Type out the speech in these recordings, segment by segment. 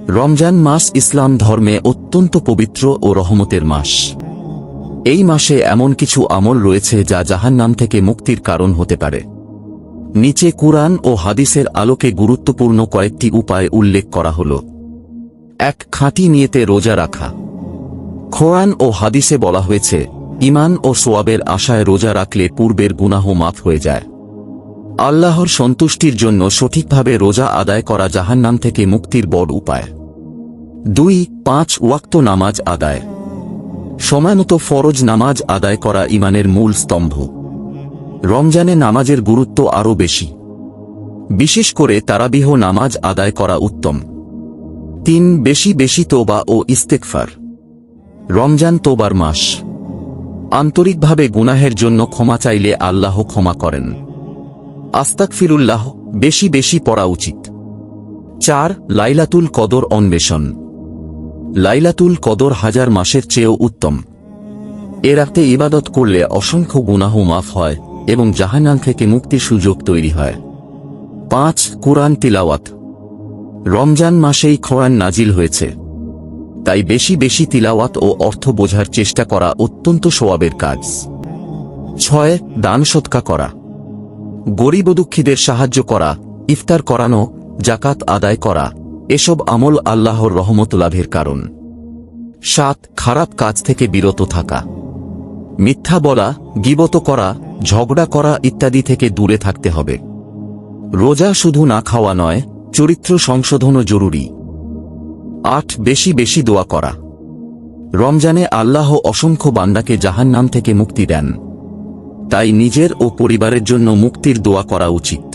রমজান মাস ইসলাম ধর্মে অত্যন্ত পবিত্র ও রহমতের মাস। এই মাসে এমন কিছু আমল রয়েছে যা জাহান্নাম থেকে মুক্তির কারণ হতে পারে। নিচে কুরআন ও হাদিসের আলোকে গুরুত্বপূর্ণ কয়েকটি উপায় উল্লেখ করা হল। ১. খাঁটি নিয়তে রোজা রাখা। কোরআন ও হাদিসে বলা হয়েছে, ঈমান ও সওয়াবের আশায় রোজা রাখলে পূর্বের গুনাহ মাফ হয়ে যায়। আল্লাহর সন্তুষ্টির জন্য সঠিকভাবে রোজা আদায় করা জাহান্নাম থেকে মুক্তির বড় উপায়। ২. ৫ ওয়াক্ত নামাজ আদায়। সময়মতো ফরজ নামাজ আদায় করা ঈমানের মূল স্তম্ভ। রমজানে নামাজের গুরুত্ব আরও বেশি, বিশেষ করে তারাবিহ নামাজ আদায় করা উত্তম। ৩. বেশি বেশি তোবা ও ইস্তেগফার। রমজান তোবার মাস। আন্তরিকভাবে গুনাহের জন্য ক্ষমা চাইলে আল্লাহ ক্ষমা করেন। আস্তাগফিরুল্লাহ বেশি বেশি পড়া উচিত। ৪. লাইলাতুল কদর অন্বেষণ। লাইলাতুল কদর হাজার মাসের চেয়েও উত্তম। এ রাতে ইবাদত করলে অসংখ্য গুনাহ মাফ হয় এবং জাহান্নাম থেকে মুক্তির সুযোগ তৈরি হয়। ৫. কুরআন তিলাওয়াত। রমজান মাসেই কোরআন নাজিল হয়েছে, তাই বেশি বেশি তিলাওয়াত ও অর্থ বোঝার চেষ্টা করা অত্যন্ত সওয়াবের কাজ। ৬. দান সদকা করা। গরীব ও দুঃখীদের সাহায্য করা, ইফতার করানো, যাকাত আদায় করা, এসব আমল আল্লাহর রহমত লাভের কারণ। ৭. খারাপ কাজ থেকে বিরত থাকা। মিথ্যা বলা, গীবত করা, ঝগড়া করা ইত্যাদি থেকে দূরে থাকতে হবে। রোজা শুধু না খাওয়া নয়, চরিত্র সংশোধনও জরুরি। ৮. বেশি বেশি দোয়া করা। রমজানে আল্লাহ অসংখ্য বান্দাকে জাহান্নাম থেকে মুক্তি দেন, তাই নিজের ও পরিবারের জন্য মুক্তির দোয়া করা উচিত।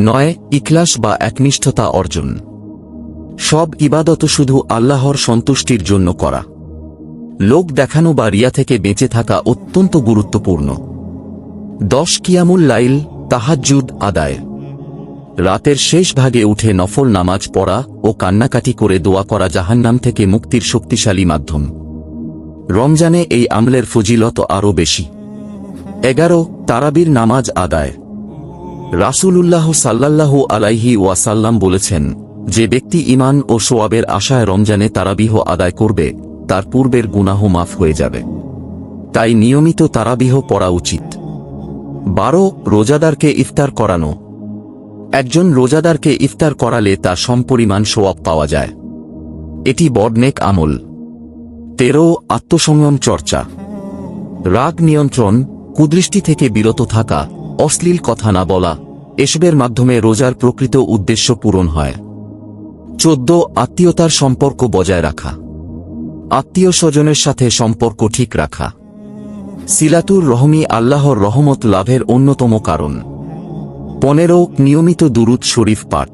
৯. ইখলাস বা একনিষ্ঠতা অর্জন। সব ইবাদত শুধু আল্লাহর সন্তুষ্টির জন্য করা। লোক দেখানো বা রিয়া থেকে বেঁচে থাকা অত্যন্ত গুরুত্বপূর্ণ। ১০. কিয়ামুল লাইল, তাহাজ্জুদ আদায়। রাতের শেষ ভাগে উঠে নফল নামাজ পড়া ও কান্নাকাটি করে দোয়া করা জাহান্নাম থেকে মুক্তির শক্তিশালী মাধ্যম। রমজানে এই আমলের ফজিলত আরও বেশি। ১১. তারাবির নামাজ আদায়। রাসূলুল্লাহ সাল্লাল্লাহু আলাইহি ওয়াসাল্লাম বলেছেন, যে ব্যক্তি ঈমান ও সওয়াবের আশায় রমজানে তারাবিহ আদায় করবে, তার পূর্বের গুনাহ মাফ হয়ে যাবে। তাই নিয়মিত তারাবিহ পড়া উচিত। ১২. রোজাদারকে ইফতার করানো। একজন রোজাদারকে ইফতার করালে তার সমপরিমাণ সওয়াব পাওয়া যায়। এটি বড় নেক আমল। ১৩. আত্মসংযম চর্চা। রাগ নিয়ন্ত্রণ, কুদৃষ্টি থেকে বিরত থাকা, অশ্লীল কথা না বলা, এসবের মাধ্যমে রোজার প্রকৃত উদ্দেশ্য পূরণ হয়। ১৪. আত্মীয়তার সম্পর্ক বজায় রাখা। আত্মীয় স্বজনের সাথে সম্পর্ক ঠিক রাখা। সিলাতুর রহমি আল্লাহর রহমত লাভের অন্যতম কারণ। ১৫. নিয়মিত দুরূদ শরীফ পাঠ।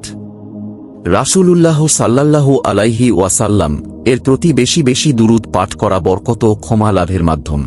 রাসূলুল্লাহ সাল্লাল্লাহু আলাইহি ওয়াসাল্লাম এর প্রতি বেশি বেশি দুরূদ পাঠ করা বরকত ও ক্ষমা লাভের মাধ্যম।